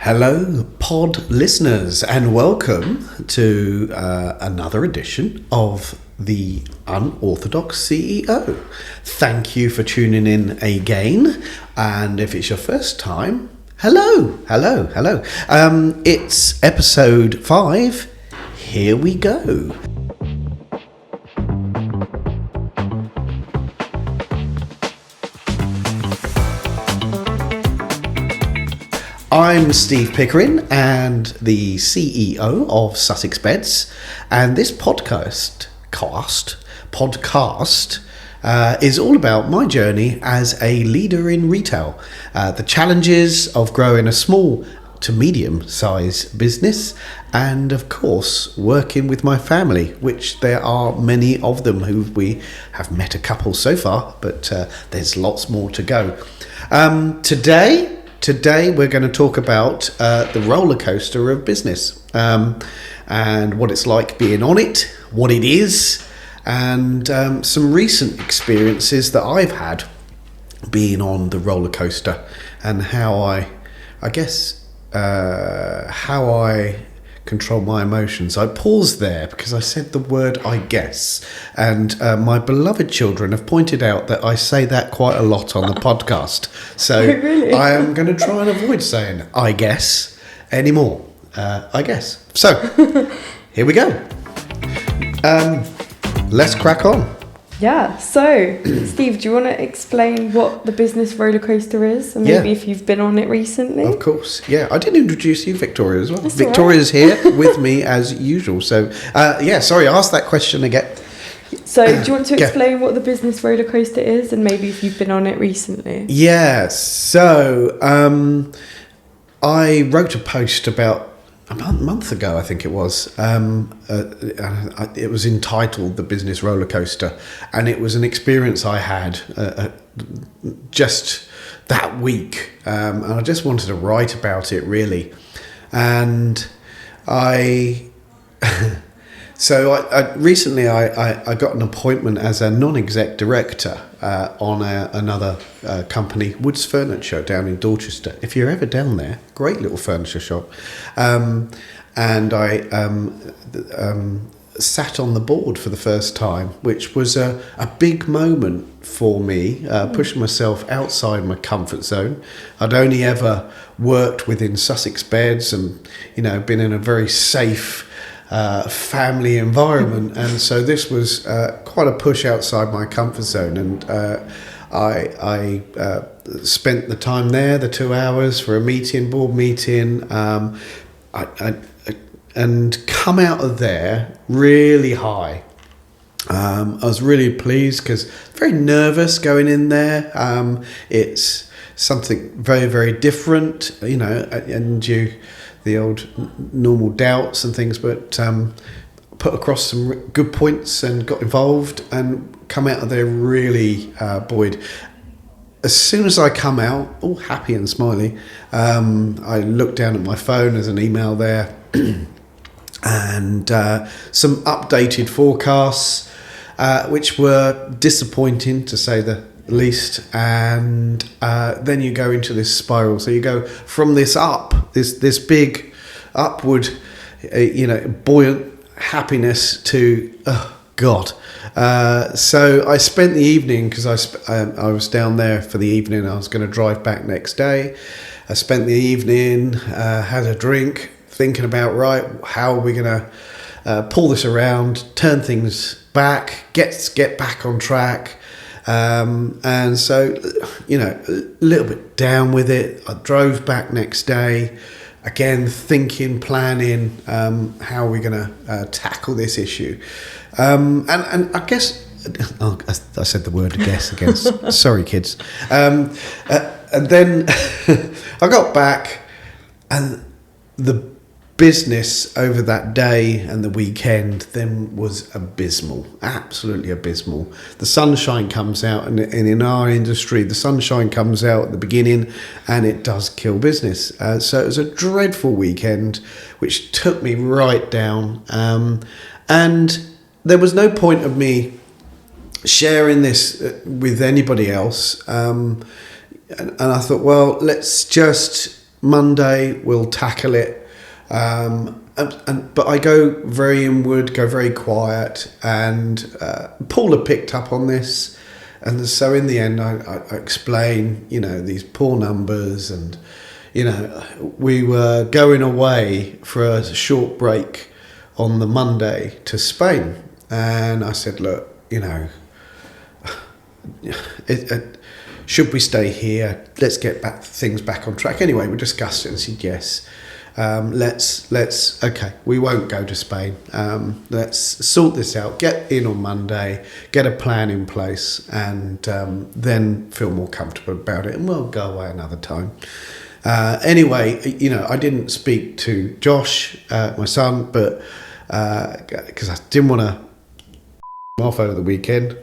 Hello, pod listeners, and welcome to another edition of the Unorthodox CEO. Thank you for tuning in again, and if it's your first time, hello. It's episode 5. Here we go. I'm Steve Pickering and the CEO of Sussex Beds, and this podcast is all about my journey as a leader in retail, the challenges of growing a small to medium-sized business, and of course working with my family, which there are many of them who we have met a couple so far, but there's lots more to go. Today we're going to talk about the roller coaster of business, and what it's like being on it, what it is, and some recent experiences that I've had being on the roller coaster, and how I control my emotions. I paused there because I said the word "I guess," and my beloved children have pointed out that I say that quite a lot on the podcast. So really? I am going to try and avoid saying "I guess" anymore. I guess. So here we go. Let's crack on. Yeah, so Steve, do you want to explain what the Business Rolleroaster is, and maybe if you've been on it recently? Of course, yeah. I didn't introduce you, Victoria, as well. That's Victoria's right. Here with me as usual. So, sorry, ask that question again. So, do you want to explain what the Business Rolleroaster is, and maybe if you've been on it recently? Yeah, so I wrote a post about a month ago, I think it was. It was entitled The Business Rolleroaster, and it was an experience I had just that week, and I just wanted to write about it, really. And I recently I got an appointment as a non-exec director on another company, Woods Furniture, down in Dorchester. If you're ever down there, great little furniture shop. And I sat on the board for the first time, which was a big moment for me, pushing myself outside my comfort zone. I'd only ever worked within Sussex Beds and, been in a very safe family environment, and so this was quite a push outside my comfort zone, and I spent the time there, the 2 hours for a board meeting, and come out of there really high. I was really pleased because very nervous going in there. It's something very, very different, and the old normal doubts and things, but put across some good points and got involved and come out of there really buoyed. As soon as I come out, all happy and smiley, I looked down at my phone, there's an email there, and some updated forecasts, which were disappointing to say the least, and then you go into this spiral. So you go from this big upward, buoyant happiness to God. So I spent the evening, because I was down there for the evening. I was going to drive back next day. I spent the evening, had a drink, thinking about, right, how are we going to pull this around, turn things back, get back on track. And so, a little bit down with it. I drove back next day, again, thinking, planning, how are we going to tackle this issue. And I guess, I said the word "guess" again. Sorry, kids. And then I got back, and the business over that day and the weekend then was abysmal, absolutely abysmal. The sunshine comes out, and in our industry, the sunshine comes out at the beginning and it does kill business. So it was a dreadful weekend, which took me right down. And there was no point of me sharing this with anybody else. And I thought, well, let's just Monday we'll tackle it. But I go very inward, go very quiet, and Paul had picked up on this, and so in the end I explain, these poor numbers, and we were going away for a short break on the Monday to Spain, and I said, look, should we stay here? Let's get things back on track. Anyway, we discussed it and said yes. Let's okay, we won't go to Spain. Let's sort this out, get in on Monday, get a plan in place, and then feel more comfortable about it, and we'll go away another time. Anyway, I didn't speak to Josh, my son, but because I didn't want to off over the weekend.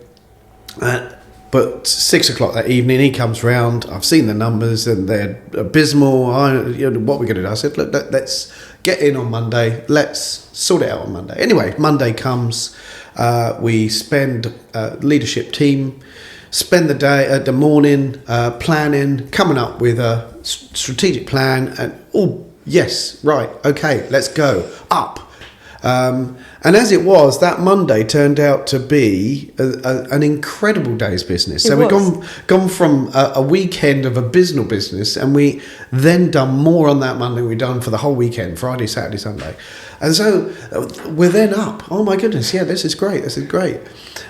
But 6 o'clock that evening, he comes round. I've seen the numbers and they're abysmal. What are we going to do? I said, look, let's get in on Monday. Let's sort it out on Monday. Anyway, Monday comes. We spend leadership team, spend the day at the morning planning, coming up with a strategic plan. And yes, right, okay, let's go up. And as it was, that Monday turned out to be an incredible day's business. So we've gone from a weekend of abysmal business, and we then done more on that Monday than we'd done for the whole weekend, Friday, Saturday, Sunday. And so we're then up. Oh my goodness, yeah, this is great.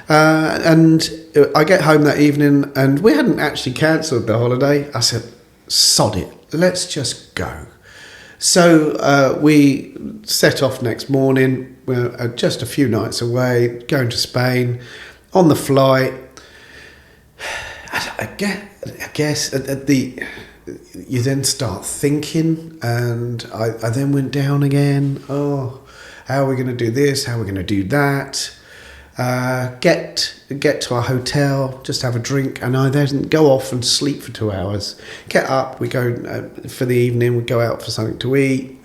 And I get home that evening, and we hadn't actually cancelled the holiday. I said, sod it, let's just go. So we set off next morning. We're just a few nights away, going to Spain. On the flight, I guess you then start thinking, and I then went down again. Oh, how are we going to do this? How are we going to do that? Get to our hotel, just have a drink, and I then go off and sleep for 2 hours. Get up, we go for the evening, we go out for something to eat,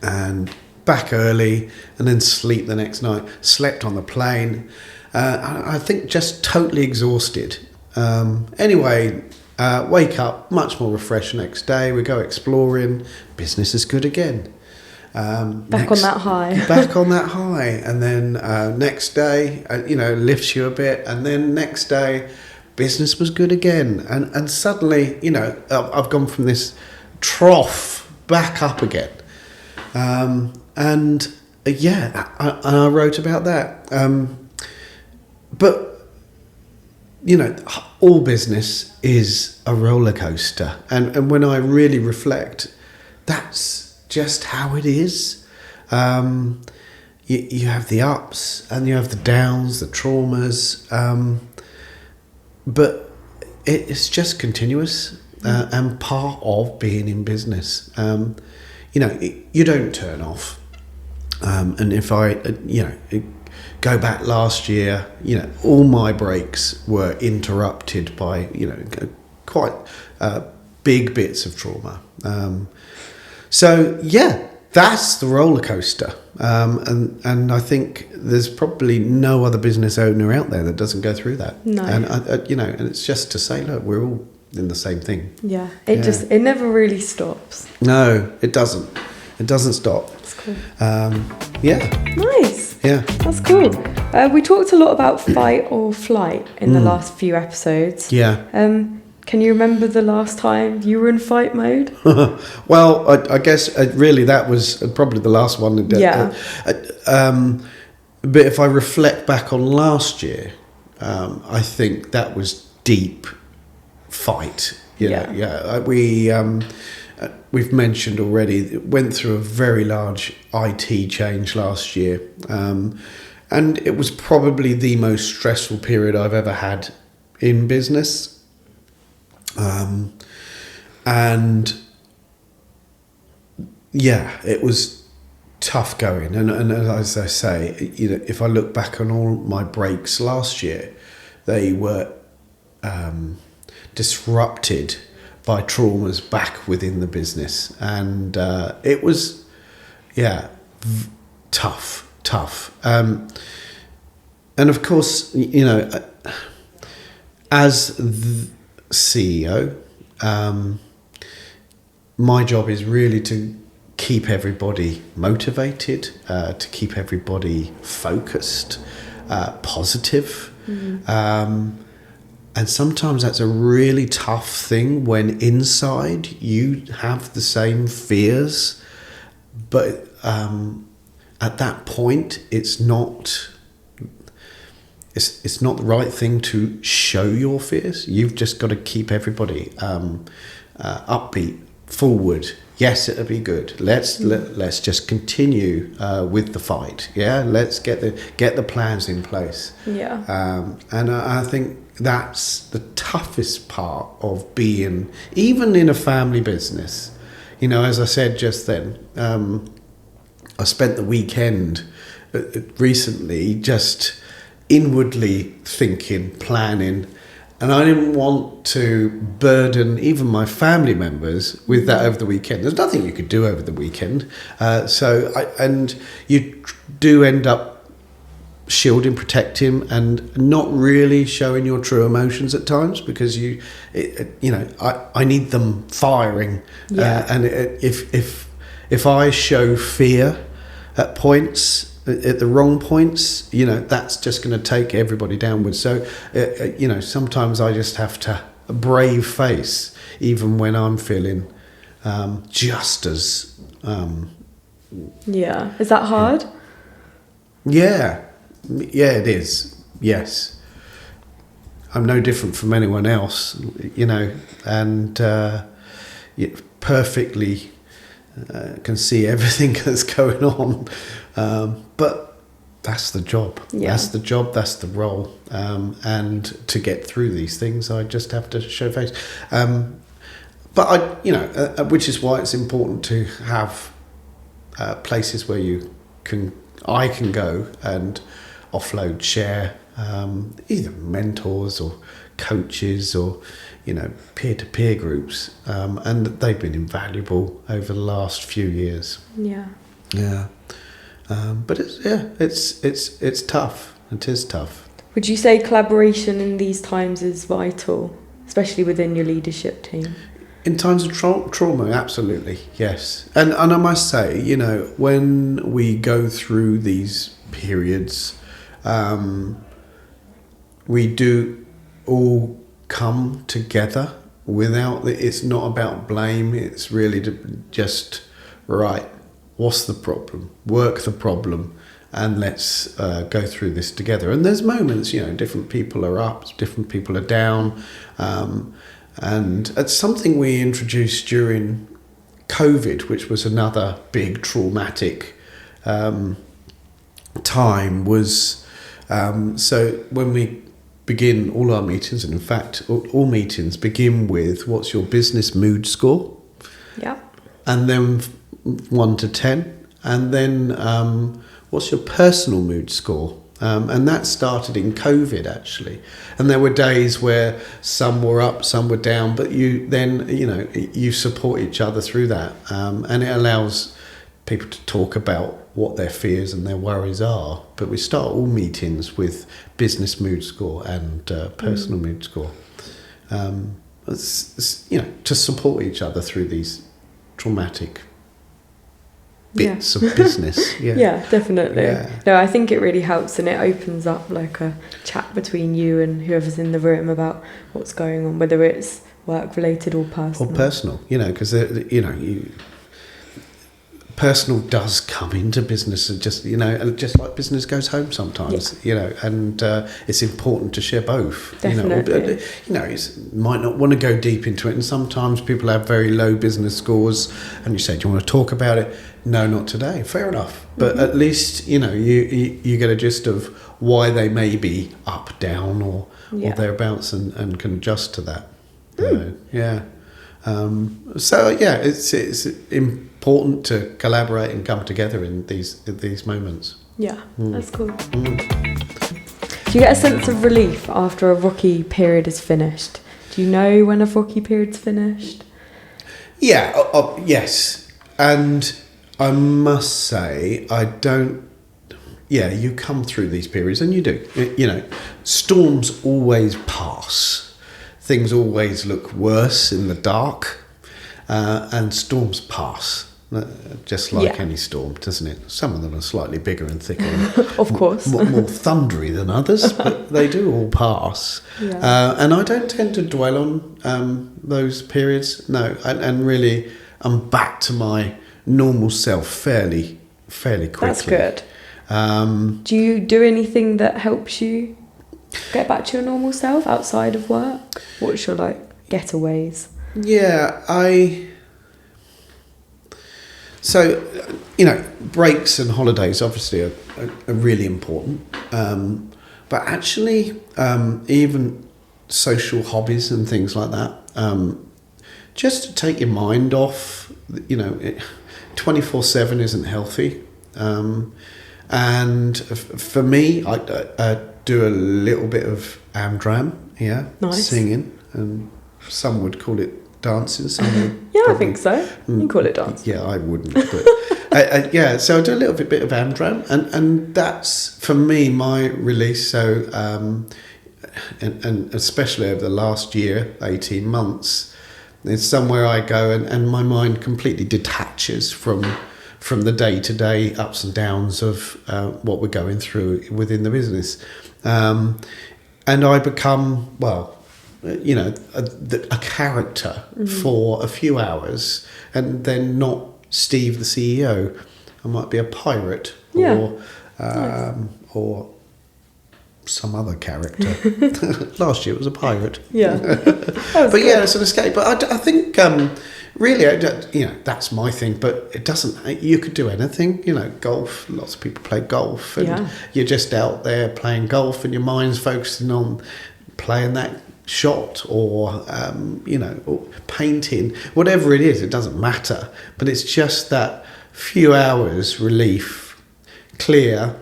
and back early, and then sleep the next night. Slept on the plane. I think just totally exhausted. Anyway, wake up much more refreshed next day. We go exploring. Business is good again. Back on that high, and then next day, lifts you a bit, and then next day, business was good again, and suddenly, I've gone from this trough back up again, and I wrote about that, but all business is a roller coaster, and when I really reflect, that's just how it is. You have the ups and you have the downs, the traumas, but it's just continuous and part of being in business. You don't turn off. And if I, go back last year, all my breaks were interrupted by, quite big bits of trauma. So yeah, that's the roller coaster, and I think there's probably no other business owner out there that doesn't go through that. No, and and it's just to say, look, we're all in the same thing. Yeah, it never really stops. No, it doesn't. It doesn't stop. That's cool. Nice. Yeah, that's cool. We talked a lot about fight or flight in the last few episodes. Yeah. Can you remember the last time you were in fight mode? Well, I guess really that was probably the last one. Yeah. But if I reflect back on last year, I think that was deep fight. We've mentioned already, went through a very large IT change last year. And it was probably the most stressful period I've ever had in business. It was tough going, and as I say, if I look back on all my breaks last year, they were disrupted by traumas back within the business, and it was tough, and of course, as the CEO, my job is really to keep everybody motivated, to keep everybody focused, positive. And sometimes that's a really tough thing when inside you have the same fears, but at that point it's not the right thing to show your fears. You've just got to keep everybody upbeat, forward. Yes, it'll be good. Let's just continue with the fight. Yeah, let's get the plans in place. Yeah. And I think that's the toughest part of being, even in a family business. You know, as I said just then, I spent the weekend recently just inwardly thinking, planning, and I didn't want to burden even my family members with that over the weekend. There's nothing you could do over the weekend. And you do end up shielding, protecting, and not really showing your true emotions at times, because I need them firing. And if I show fear at points, at the wrong points, that's just going to take everybody downwards. So, sometimes I just have to brave face, even when I'm feeling just as... Is that hard? Yeah, it is. Yes. I'm no different from anyone else, and perfectly can see everything that's going on. But that's the job. Yeah. That's the job. That's the role. And to get through these things, I just have to show face. But which is why it's important to have places where I can go and offload, share, either mentors or coaches or peer-to-peer groups, and they've been invaluable over the last few years. Yeah. But it's tough. It is tough. Would you say collaboration in these times is vital, especially within your leadership team? In times of trauma, absolutely, yes. And I must say, when we go through these periods, we do all come together it's not about blame. It's really just, right, what's the problem? Work the problem, and let's go through this together. And there's moments, different people are up, different people are down. And it's something we introduced during COVID, which was another big traumatic time, was so when we begin all our meetings, and in fact all meetings begin with, what's your business mood score? Yeah. And then 1 to 10, and then what's your personal mood score? And that started in COVID, actually. And there were days where some were up, some were down, but you support each other through that. And it allows people to talk about what their fears and their worries are. But we start all meetings with business mood score and personal mood score. To support each other through these traumatic bits of business. Yeah, definitely. No, I think it really helps, and it opens up like a chat between you and whoever's in the room about what's going on, whether it's work related or personal. Because personal does come into business, and just like business goes home sometimes. And it's important to share both. Definitely. You might not want to go deep into it, and sometimes people have very low business scores, and you say, do you want to talk about it? No, not today. Fair enough. But at least you get a gist of why they may be up, down, or thereabouts, and can adjust to that. It's important to collaborate and come together in these moments. That's cool. Do you get a sense of relief after a rocky period is finished? Do you know when a rocky period's finished? Yes, and I must say I don't. You come through these periods, and you do. Storms always pass. Things always look worse in the dark. and storms pass. Just like any storm, doesn't it? Some of them are slightly bigger and thicker. Of course. More thundery than others, but they do all pass. Yeah. And I don't tend to dwell on those periods. No, and really, I'm back to my normal self fairly quickly. That's good. Do you do anything that helps you get back to your normal self outside of work? What's your getaways? Yeah, So, breaks and holidays obviously are really important. But actually, even social hobbies and things like that, just to take your mind off, 24/7 isn't healthy. And for me, I do a little bit of Amdram, Nice. singing, and some would call it dancing. Some would Yeah, probably, I think so. You can call it dance. Yeah, I wouldn't. But so I do a little bit of Amdram, and that's for me my release. So, and especially over the last year, 18 months, it's somewhere I go and my mind completely detaches from the day-to-day ups and downs of what we're going through within the business, and I become a character for a few hours, and then not Steve the CEO. I might be a pirate or some other character. Last year it was a pirate. Yeah. But yeah, it's an escape. But I think really, that's my thing. But it doesn't. You could do anything. Golf. Lots of people play golf, and you're just out there playing golf, and your mind's focusing on playing that shot, or or painting, whatever it is. It doesn't matter. But it's just that few hours relief, clear,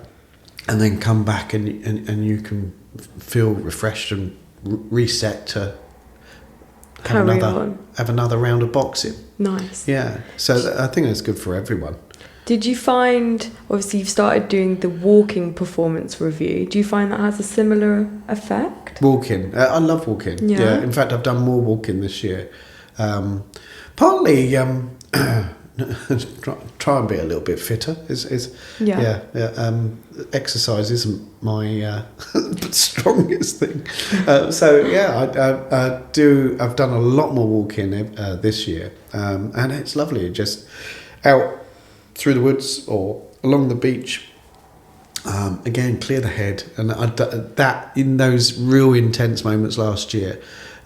and then come back and you can feel refreshed and reset to have another round of boxing. Nice. Yeah. So I think that's good for everyone. Did you find, obviously you've started doing the walking performance review, do you find that has a similar effect? Walking. I love walking. Yeah. In fact, I've done more walking this year. Partly try and be a little bit fitter. Exercise isn't my strongest thing. I've done a lot more walking this year, and it's lovely. Just out through the woods or along the beach. Again, clear the head, and that in those real intense moments last year,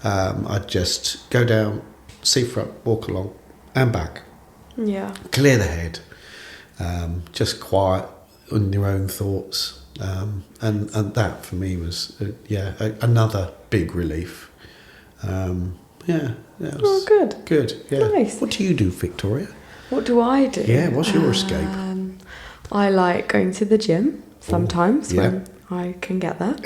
I'd just go down, seafront, walk along, and back. Yeah. Clear the head, just quiet on your own thoughts, and that for me was another big relief. Good. Good. Yeah. Nice. What do you do, Victoria? What do I do? Yeah. What's your escape? I like going to the gym sometimes when I can get there.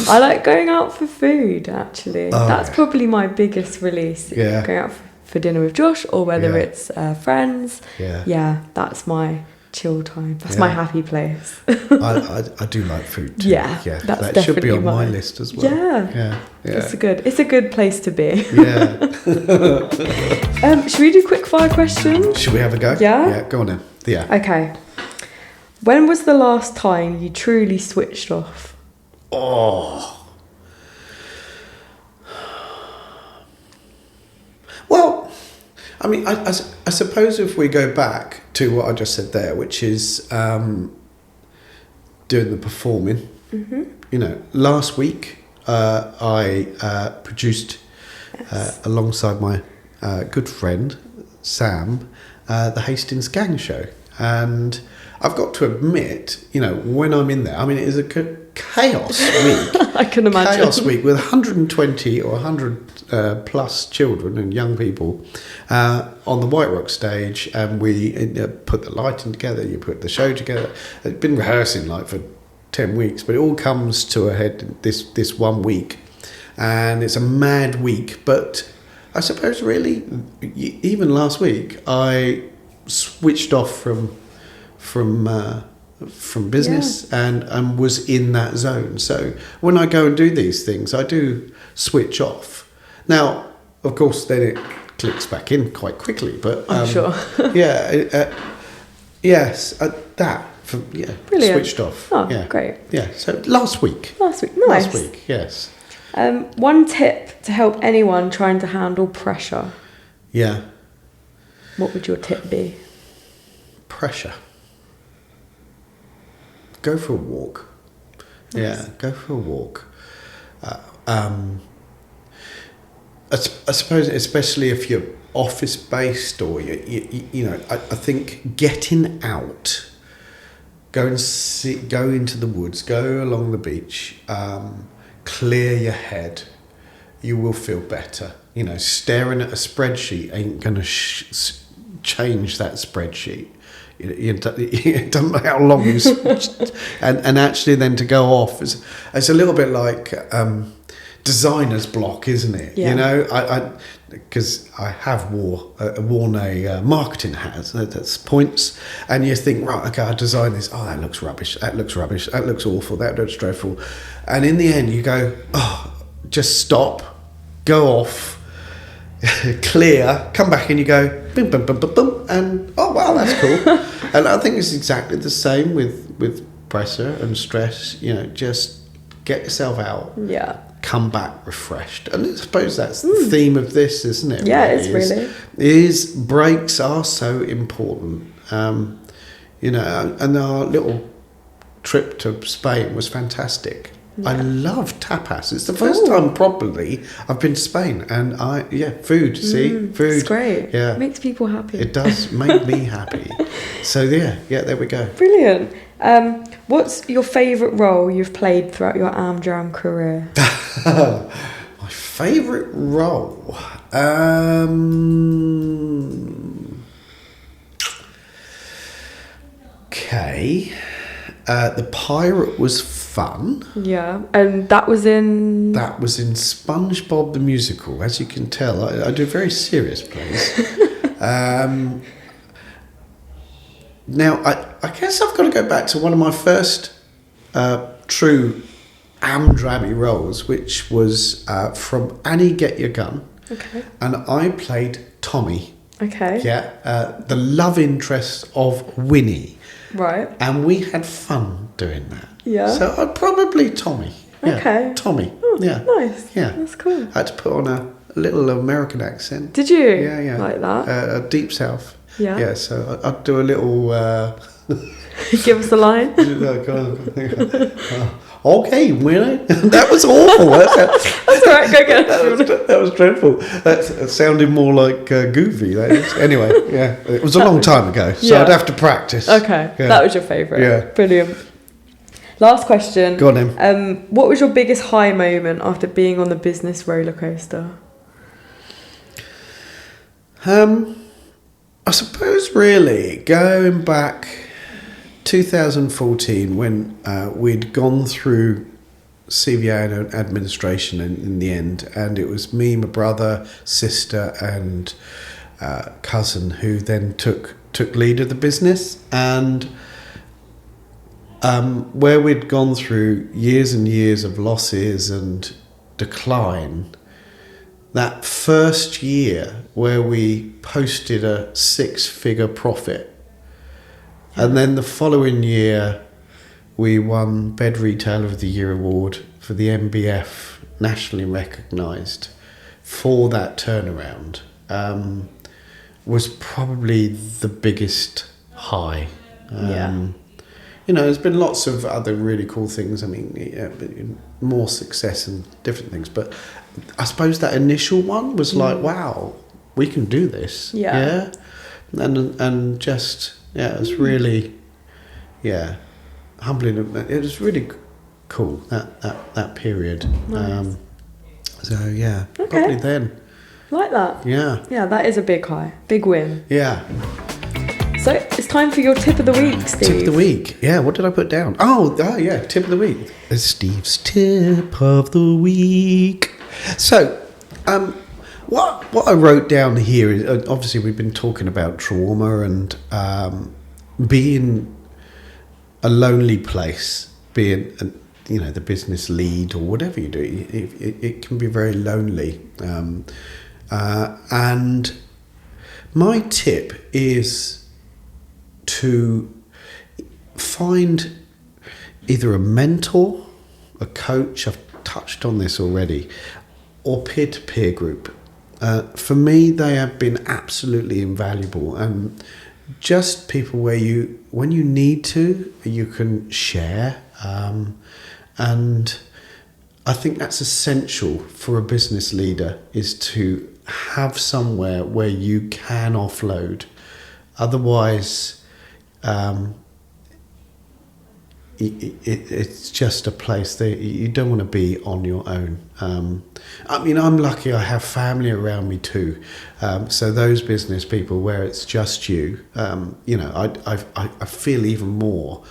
I like going out for food, actually. That's probably my biggest release. Yeah. Going out for dinner with Josh, or whether it's friends. Yeah. That's my chill time. That's my happy place. I do like food too. Yeah, that's that should be on definitely my list as well. Yeah. It's a good place to be. Yeah. Should we do quick fire questions? Should we have a go? Yeah. Yeah, go on then. Yeah. Okay. When was the last time you truly switched off? Oh. Well, I mean, I suppose if we go back to what I just said there, which is doing the performing. Mm-hmm. Last week I produced alongside my good friend Sam the Hastings Gang Show, and I've got to admit, when I'm in there, I mean, it is a chaos week. I can imagine. Chaos week with 120 or 100 plus children and young people on the White Rock stage, and we put the lighting together, you put the show together. I've been rehearsing for 10 weeks, but it all comes to a head this 1 week, and it's a mad week. But I suppose really, even last week, I switched off from business and was in that zone. So when I go and do these things, I do switch off. Now, of course, then it clicks back in quite quickly. But I'm sure. yes, that Brilliant. switched off. Oh, yeah, great. Yeah, so last week. Nice. Last week, yes. One tip to help anyone trying to handle pressure. Yeah. What would your tip be? Pressure. Go for a walk. Nice. Yeah, go for a walk. I suppose, especially if you're office based or I think getting out, go into the woods, go along the beach, clear your head. You will feel better. Staring at a spreadsheet ain't going to change that spreadsheet. It doesn't matter how long you and actually then to go off it's a little bit like designer's block, isn't it? Yeah. Because I have worn a marketing hat that's points, and you think, right, okay, I design this. Oh, that looks rubbish. That looks awful. That looks dreadful. And in the end, you go, oh, just stop, go off, clear, come back, and you go, boom, boom, boom, boom, boom, and oh wow, that's cool. And I think it's exactly the same with pressure and stress. Just get yourself out. Yeah. Come back refreshed, and I suppose that's the theme of this, isn't it? Yeah, it's really. Is breaks are so important, and our little trip to Spain was fantastic. Yeah. I love tapas. It's the first time properly I've been to Spain, and food. Food. It's great. Yeah, it makes people happy. It does make me happy. So yeah, there we go. Brilliant. What's your favourite role you've played throughout your Amdram career? My favourite role? Okay. The pirate was fun. Yeah, and that was in... That was in SpongeBob the Musical. As you can tell, I do very serious plays. Now, I guess I've got to go back to one of my first true Amdrammy roles, which was from Annie Get Your Gun. Okay. And I played Tommy. Okay. Yeah, the love interest of Winnie. Right. And we had fun doing that. Yeah. So probably Tommy. Yeah, okay. Tommy. Oh, yeah. Nice. Yeah. That's cool. I had to put on a little American accent. Did you? Yeah. Like that? Deep South. Yeah. Yeah, so I'd do a little... Give us a line. Okay, Winnie. That was awful. That's all right, go get it. That was dreadful. That sounded more like Goofy. That is. Anyway, yeah. It was a long time ago, so I'd have to practice. Okay, yeah. That was your favourite. Yeah. Brilliant. Last question. Go on then. What was your biggest high moment after being on the Business Rolleroaster? I suppose really going back 2014 when we'd gone through CVA and administration in the end, and it was me, my brother, sister and cousin who then took lead of the business, and where we'd gone through years and years of losses and decline. That first year where we posted a 6-figure profit, and then the following year we won Bed Retailer of the Year award for the MBF, nationally recognised for that turnaround, was probably the biggest high. There's been lots of other really cool things. I mean, more success and different things, but I suppose that initial one was like, wow, we can do this. Yeah. And just, it was really, humbling. It was really cool, that period. Nice. Probably then. Like that. Yeah. Yeah, that is a big high. Big win. Yeah. So it's time for your tip of the week, Steve. Tip of the week. Yeah, what did I put down? Tip of the week. It's Steve's tip of the week. So, what I wrote down here is, obviously we've been talking about trauma and being a lonely place, being the business lead or whatever you do. It can be very lonely. And my tip is to find either a mentor, a coach, I've touched on this already, or peer-to-peer group. For me, they have been absolutely invaluable, and just people where when you need to, you can share. And I think that's essential for a business leader, is to have somewhere where you can offload. Otherwise, it's just a place that you don't want to be on your own. I mean, I'm lucky I have family around me too. So those business people where it's just you, I feel even more,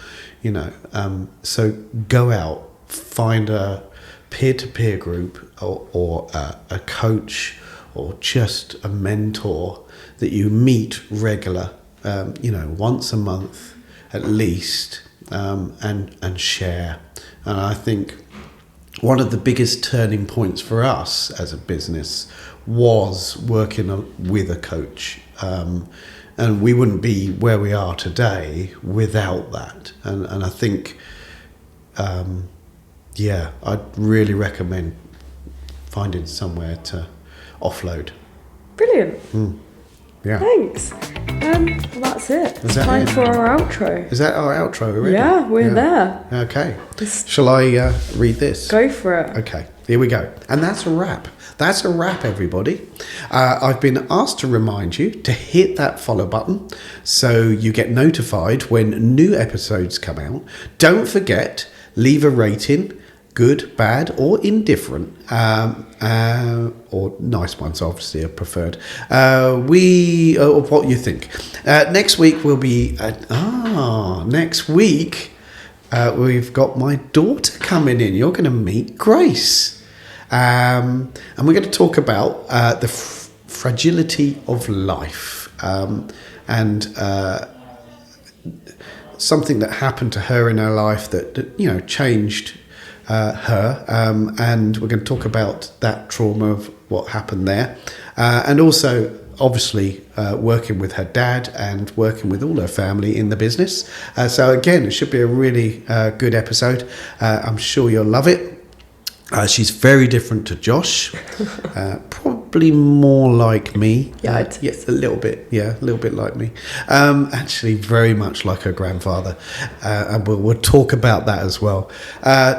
so go out, find a peer-to-peer group or a coach or just a mentor that you meet regular, once a month at least, and share. And I think one of the biggest turning points for us as a business was working with a coach, and we wouldn't be where we are today without that. And I think I'd really recommend finding somewhere to offload. Brilliant. Yeah. Thanks. Well, that's it. It's that time it? for our outro. Is that our outro already? Yeah, we're there. Okay. Shall I read this? Go for it. Okay, here we go. And that's a wrap. That's a wrap, everybody. I've been asked to remind you to hit that follow button so you get notified when new episodes come out. Don't forget, leave a rating, good, bad, or indifferent, or nice ones, obviously, are preferred. Or what you think. Next week will be next week. We've got my daughter coming in. You're going to meet Grace, and we're going to talk about the fragility of life, and something that happened to her in her life that changed her, and we're going to talk about that trauma of what happened there, and also obviously working with her dad and working with all her family in the business. So again, it should be a really good episode. I'm sure you'll love it. She's very different to Josh, probably more like me. Yeah, a little bit like me. Actually, very much like her grandfather, and we'll talk about that as well.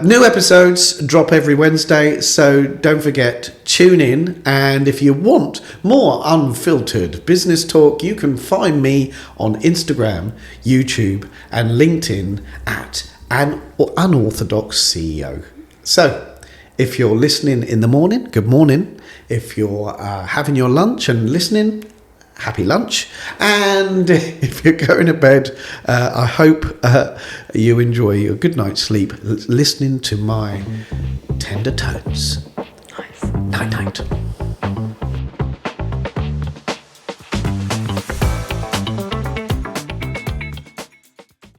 New episodes drop every Wednesday, so don't forget, tune in. And if you want more unfiltered business talk, you can find me on Instagram, YouTube, and LinkedIn at an unorthodox CEO. So, if you're listening in the morning, good morning. If you're having your lunch and listening, happy lunch. And if you're going to bed, I hope you enjoy a good night's sleep listening to my tender tones. Nice. Night, night.